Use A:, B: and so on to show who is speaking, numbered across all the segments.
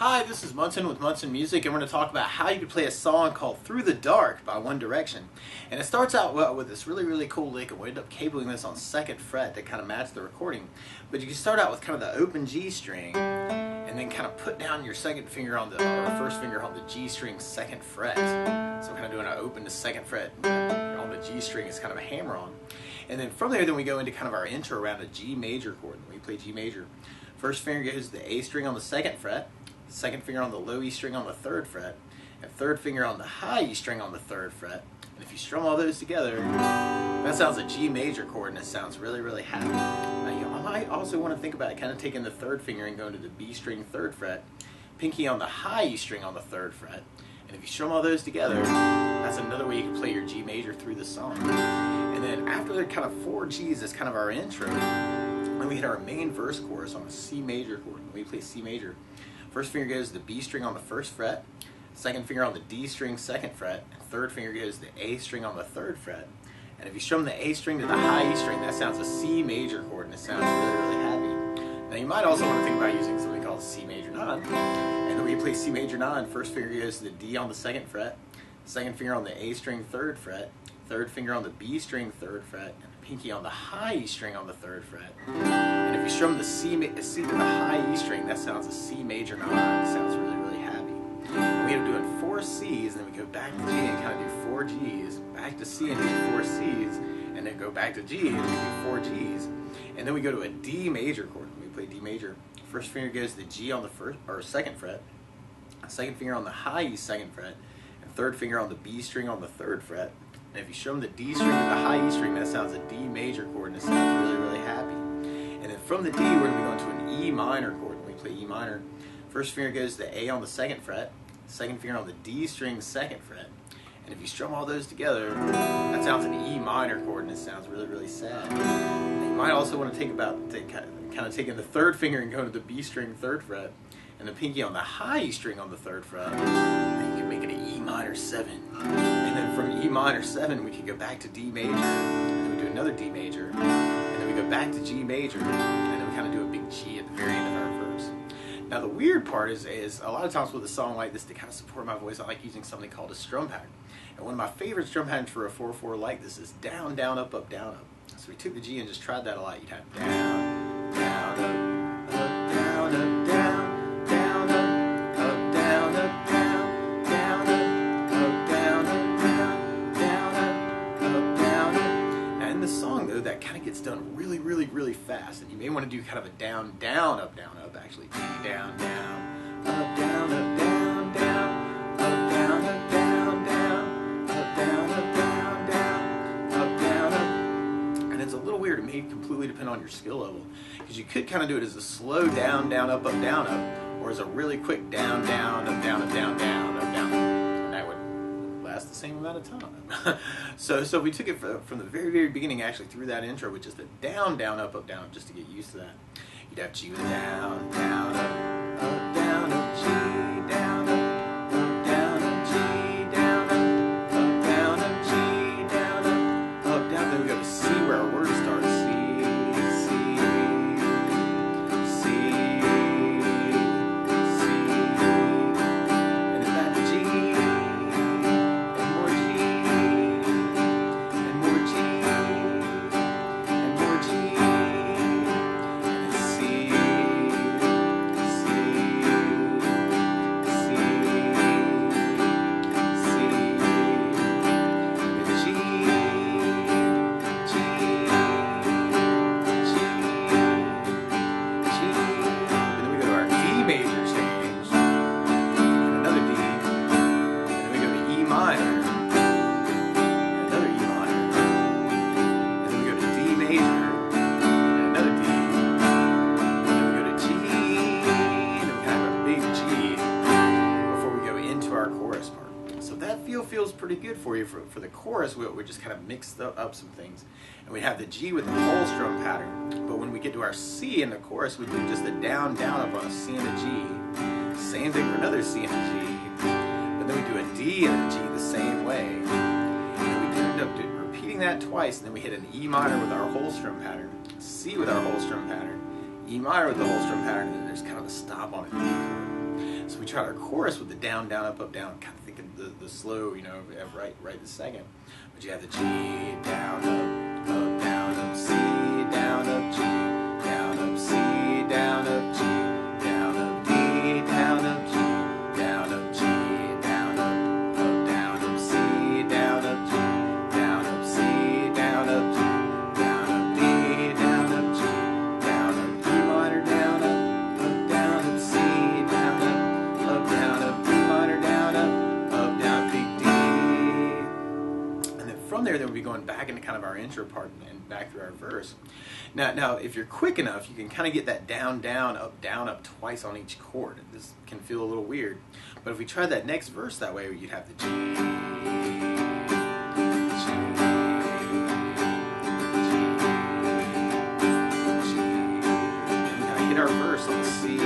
A: Hi, this is Munson with Munson Music, and we're going to talk about how you can play a song called Through the Dark by One Direction. And it starts out with this really cool lick, and we end up cabling this on 2nd fret to kind of match the recording. But you can start out with kind of the open G string, and then kind of put down your second finger on the, or first finger on the G string 2nd fret. So kind of doing an open to 2nd fret on the G string is kind of a hammer on. And then from there, then we go into kind of our intro around a G major chord. When we play G major, first finger goes to the A string on the 2nd fret, second finger on the low E string on the 3rd fret, and third finger on the high E string on the 3rd fret. And if you strum all those together, that sounds a G major chord, and it sounds really happy. Now you might also want to think about kind of taking the 3rd finger and going to the B string 3rd fret, pinky on the high E string on the 3rd fret. And if you strum all those together, that's another way you can play your G major through the song. And then after the kind of 4 G's, that's kind of our intro. Then we hit our main verse chorus on a C major chord. When we play C major, first finger goes to the B string on the 1st fret, second finger on the D string 2nd fret, and third finger goes to the A string on the 3rd fret. And if you strum the A string to the high E string, that sounds a C major chord, and it sounds really happy. Now you might also want to think about using something called C major 9. And then when you play C major 9, first finger goes to the D on the 2nd fret, second finger on the A string 3rd fret, third finger on the B string 3rd fret, and the pinky on the high E string on the 3rd fret. And if you strum the C to the high E string, that sounds a C major 9. It sounds really happy. And we end up doing 4 C's, and then we go back to G and kind of do 4 G's, back to C and do 4 C's, and then go back to G and do 4 G's. And then we go to a D major chord. When we play D major, first finger goes to the G on the 2nd fret, second finger on the high E 2nd fret, and third finger on the B string on the 3rd fret. And if you strum the D string to the high E string, that sounds a D major chord, and it sounds really happy. And then from the D, we're going to go into an E minor chord. When we play E minor, first finger goes to the A on the 2nd fret, second finger on the D string 2nd fret. And if you strum all those together, that sounds an E minor chord, and it sounds really sad. And you might also want to think about kind of taking the 3rd finger and going to the B string 3rd fret, and the pinky on the high E string on the 3rd fret. And you can make it an E minor 7. And then from E minor 7, we can go back to D major, and then we do another D major, and then we go back to G major, and then we kind of do a big G at the very end of our verse. Now the weird part is a lot of times with a song like this, to kind of support my voice, I like using something called a strum pattern. And one of my favorite strum patterns for a 4/4 like this is down, down, up, up, down, up. So we took the G and just tried that a lot. You'd have down, down, up, down, up, down, down, up, down, up, down, down, up, down, up, down, up, down, up. Now in the song though, that kind of gets done really fast, and you may want to do kind of a down, down, up, actually. Down, down, up, down, up, down, down, up, down, up, down, down, up, down, up, down, down, up, down, up. And it's a little weird. It may completely depend on your skill level, because you could kind of do it as a slow down, down, up, down, up, or as a really quick down, down, up, down, up, down, down, up, down. And that would last the same amount of time. So we took it from the very beginning, actually, through that intro, with just a down, down, up, down, just to get used to that. You'd have G with a down, down, up, down, up, G, down, up, down, up, G, down, up, down, up, G, down, up, down. Then we go to C, where our word starts. C, C, C, C, and then back to G, and more G, and more G, and more G. Feels pretty good for you. For the chorus, we just kind of mix up some things, and we have the G with the whole strum pattern. But when we get to our C in the chorus, we do just a down, down, up on a C and a G. Same thing for another C and a G. But then we do a D and a G the same way. And we end up repeating that twice, and then we hit an E minor with our whole strum pattern, C with our whole strum pattern, E minor with the whole strum pattern, and then there's kind of a stop on a D chord. So tried our chorus with the down, down, up, down, kind of thinking the slow, you know, right this second. But you have the G, down, up, down, up, C, down, up, G, down, up, C, down, up, G, down, up, D, down, up, G, down, up, G, down, up, C, down, up, G, down, up, C, down, up, G, down, up, D, down, up, G, down, up, E minor, down, up, down, up, C, down, up, down, up, E minor, down, down, big D. And then from there, we'll be going back into kind of our intro part and back through our verse. Now, if you're quick enough, you can kind of get that down, down, up twice on each chord. This can feel a little weird, but if we try that next verse that way, you'd have the G, G, G, and we kind of hit our verse on the C,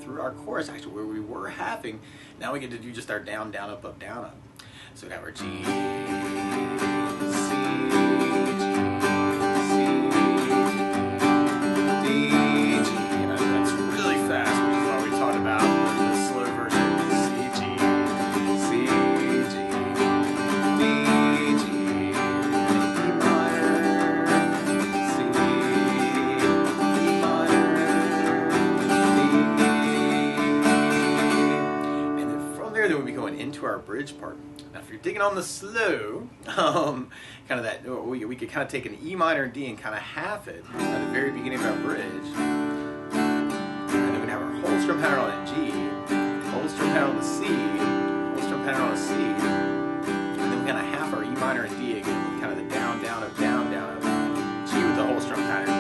A: through our chorus, actually, where we were halving, now we get to do just our down, down, up, down, up. So we have our G, C, G, D, G, and that's really fast, which is what we talked about the slow version. C, G, C, G, D, G, E minor, C, E minor, then we'll be going into our bridge part. Now, if you're digging on the slow, kind of that, we could kind of take an E minor and D and kind of half it at the very beginning of our bridge. And then we'd have our whole strum pattern on a G, whole strum pattern on the C, whole strum pattern on a C, and then we kind of half our E minor and D again with kind of the down, down, up, down, down, up, G with the whole strum pattern.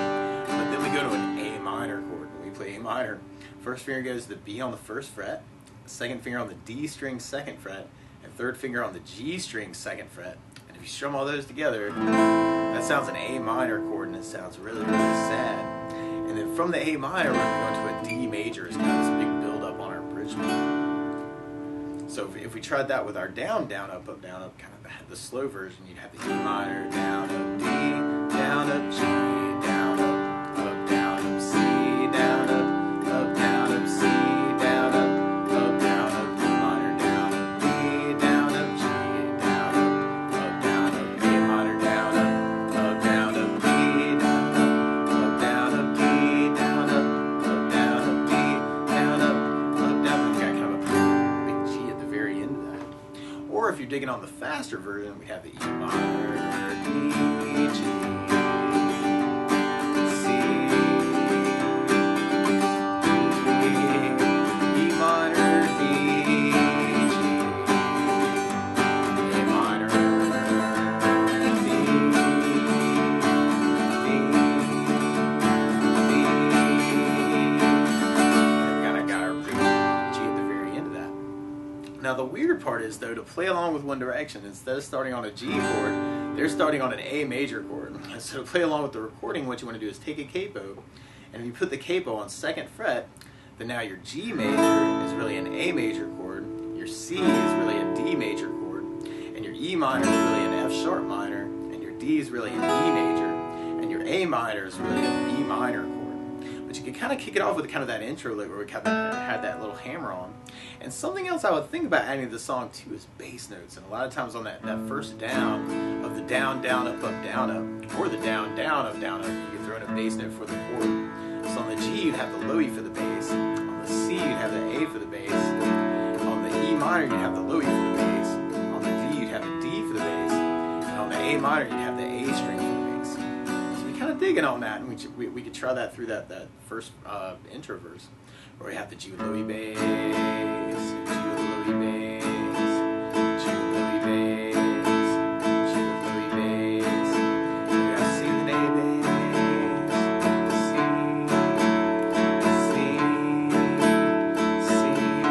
A: But then we go to an A minor chord. When we play A minor, first finger goes to the B on the first fret, second finger on the D string second fret, and third finger on the G string second fret. And if you strum all those together, that sounds an A minor chord, and it sounds really, really sad. And then from the A minor, we're going to go into a D major. It's kind of this big build up on our bridge part. So if we tried that with our down, down, up, kind of the slow version, you'd have the E minor, down, up, D, down, up, G, down, up, down, up, C, down, up, down, up, C, down, up, down, up, E minor, down, up, D, down, up, G, down, up, down, up, A minor, down, up, down, up, D, down, down, up, D, down, up, down, up, D, down, up, down. We've got kind of a big G at the very end of that. Or if you're digging on the faster version, we have the E minor, D, G, C, E minor, D, G, A minor, D, and we got our big G at the very end of that. Now the weird part is, though, to play along with One Direction, instead of starting on a G chord, they're starting on an A major chord. So to play along with the recording, what you want to do is take a capo, and if you put the capo on second fret, then now your G major is really an A major chord, your C is really a D major chord, and your E minor is really an F sharp minor, and your D is really an E major, and your A minor is really an E minor chord. But you can kind of kick it off with kind of that intro lick where we kind of had that little hammer on. And something else I would think about adding to the song too is bass notes. And a lot of times on that first down of the down, down, up, down, up, or the down, down, up, you can throw in a bass note for the chord. So on the G you'd have the low E for the bass, on the C you'd have the A for the bass, on the E minor you'd have the low E for the bass, on the D you'd have the D for the bass, and on the A minor you'd have the A string for the bass. So we kind of of digging on that, and we could try that through that first intro verse, where we have the G with Louis bass, G with Louis bass, G with Louis bass, G with Louis bass. We got C with A bass, C, C, C, G,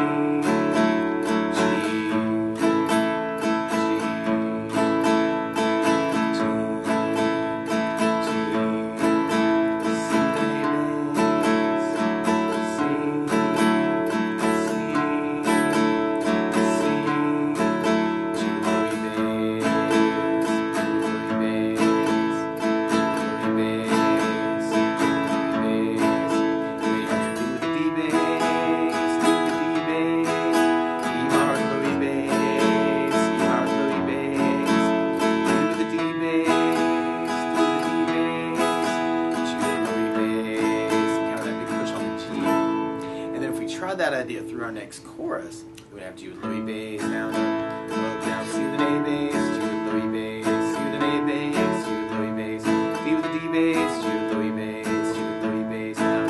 A: that idea through our next chorus. We would have G with Louis bass, down, up, down, C with an A bass, G with Louis bass, C with an A bass, G with Louis bass, D with a D bass, G with Louis bass, G with Louis bass, down,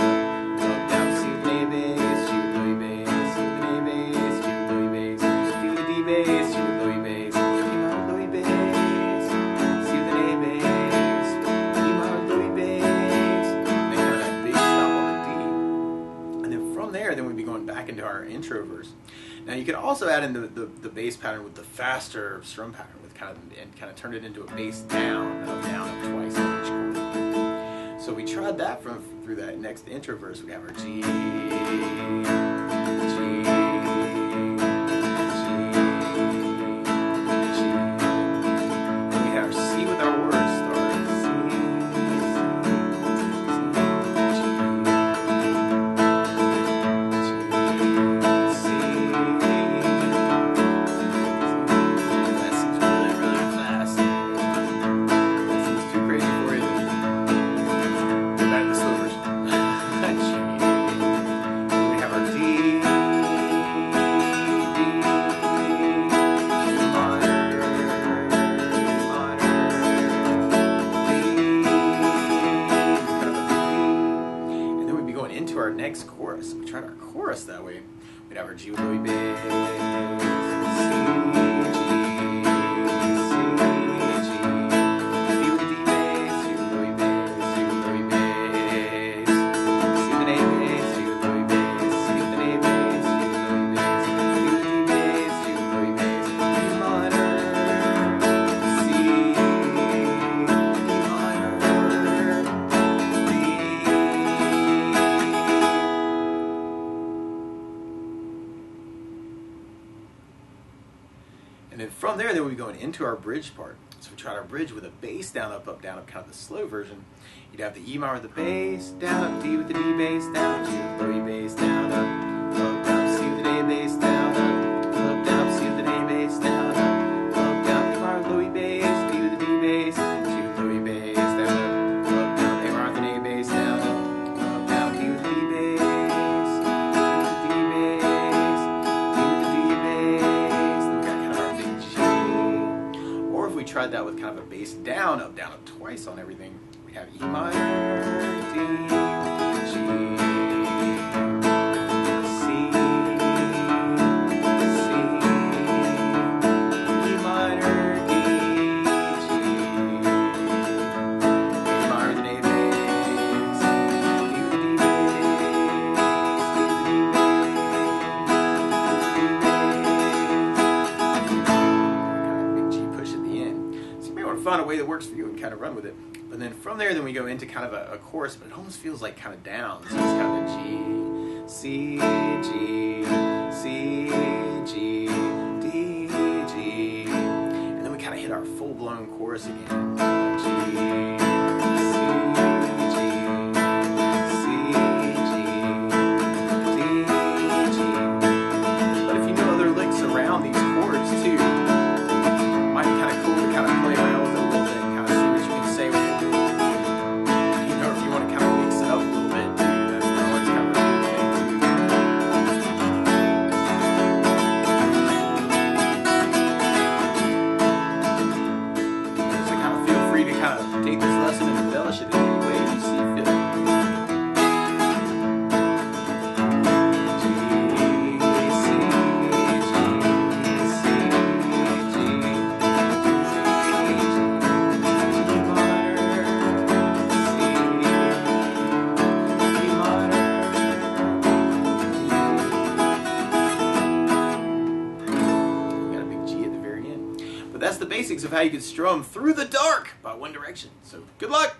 A: up, down, C with an A bass, G with Louis bass, C with an A bass, G with Louis bass, D with a D bass, G with Louis bass, E minor Louis bass, C with an A bass, E minor Louis bass, and then kind of that big stop on the D. And then from there, then we'd be going back into our intro verse. Now you could also add in the bass pattern with the faster strum pattern, with kind of turn it into a bass down, up twice on each chord. So we tried that through that next intro verse. We have our G, G, G, G. Then we have our C with our word start. Our next chorus. We tried our chorus that way. We'd have our G with Louis bass, C, G, C, G, D with the D bass, G with Louis bass, G with Louis bass, C with an A bass, G with Louis bass, C with an A bass, G with Louis bass, D with the D bass, G with Louis bass, E minor, C, E minor, D. And then from there, we'd be going into our bridge part. So we tried our bridge with a bass down, up, kind of the slow version. You'd have the E minor with the bass, down, up, D with the D bass, down, G with Louis bass, down, up, down, C with an A bass, down, up, down, C with an A bass, down, up, down, E minor with Louis bass, D with the D bass, G with Louis bass, down, up, down, A minor with an A bass, down, down, D with the D bass, G with the D bass, D with the D bass. Then we got kind of our big G. Or if we tried that with kind of a bass down, up, twice on everything, we have E minor, D, G, C, C, E minor, D, G, A minor with an A bass, D with the D bass, D with the D bass, kind of big G push at the end. So you may want to find a way that works for you and kind of run with it. And then from there, we go into kind of a chorus, but it almost feels like kind of down. So it's kind of G, C, G, C, G, D, G. And then we kind of hit our full-blown chorus again. G, C, G, C, G, D, G. But if you know other licks around these chords too, it might be kind of cool to kind of play around with it a little bit, kind of see what you can say with it. You know, if you want to kind of mix it up a little bit too, that's always kind of a good thing too. So kind of feel free to kind that's the basics of how you can strum Through the Dark by One Direction. So good luck!